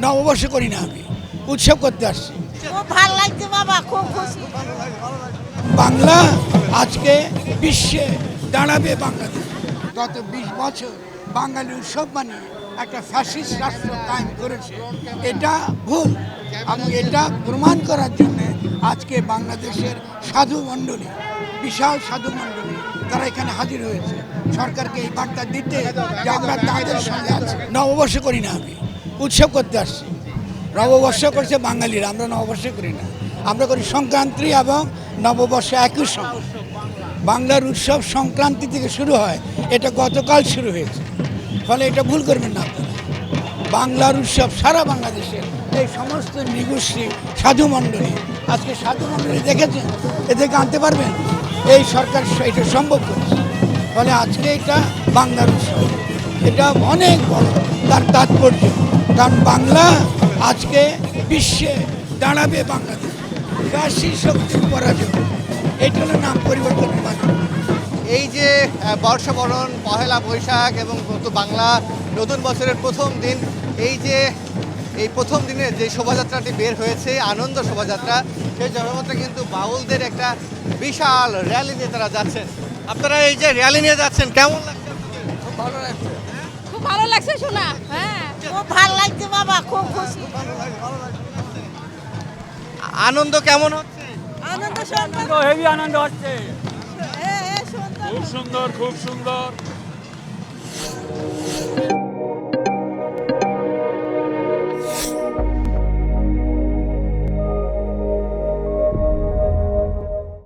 নববর্ষ করি না, আমি উৎসব করতে আসছি। খুব ভালো লাগছে বাবা, খুব খুশি। বাংলা আজকে বিশ্বে দাঁড়াবে বাংলাদেশ। গত 20 বছর বাঙালি উৎসব বানিয়ে একটা ফ্যাসিস্ট রাষ্ট্র কায়েম করেছে, এটা ভুল। এবং এটা প্রমাণ করার জন্য আজকে বাংলাদেশের সাধু মণ্ডলী, বিশাল সাধু মণ্ডলী তারা এখানে হাজির হয়েছে সরকারকে এই বার্তা দিতে যে আমরা তাদের সঙ্গে আছি। নববর্ষ করি না, আমি উৎসব করতে আসছি। নববর্ষ করছে বাঙালিরা, আমরা নববর্ষ করি না, আমরা করি সংক্রান্তি এবং নববর্ষ একই সঙ্গে। বাংলার উৎসব সংক্রান্তি থেকে শুরু হয়, এটা গতকাল শুরু হয়েছে, ফলে এটা ভুল করবেন না আপনারা। বাংলার উৎসব সারা বাংলাদেশের এই সমস্ত নিগোষ্ঠী সাধু মণ্ডলী, আজকে সাধু মণ্ডলী দেখেছেন, এদেরকে আনতে পারবেন, এই সরকার এটা সম্ভব করেছে। ফলে আজকে এটা বাংলার উৎসব, এটা অনেক বড় তার তাৎপর্য। কারণ বাংলা আজকে বিশ্বে দাঁড়াবে বাংলাদেশ, ফ্যাসিস্ট শক্তির পরাজয়, এটা হলো নাম পরিবর্তনের মাধ্যমে। এই যে বর্ষবরণ, পহেলা বৈশাখ এবং বাংলা নতুন বছরের প্রথম দিন, এই প্রথম দিনে যে শোভাযাত্রাটি বের হয়েছে, আনন্দ শোভাযাত্রা, সেই শোভাযাত্রা কিন্তু বাউলদের একটা বিশাল র্যালি নিয়ে তারা যাচ্ছেন। আপনারা এই যে র্যালি নিয়ে যাচ্ছেন, কেমন লাগছে? খুব ভালো লাগছে। খুব ভালো লাগছে শোনা। হ্যাঁ, খুব ভালো লাগছে বাবা, খুব খুশি। আনন্দ কেমন হচ্ছে? আনন্দ সুন্দর, হেভি আনন্দ হচ্ছে, সুন্দর। খুব সুন্দর, খুব সুন্দর।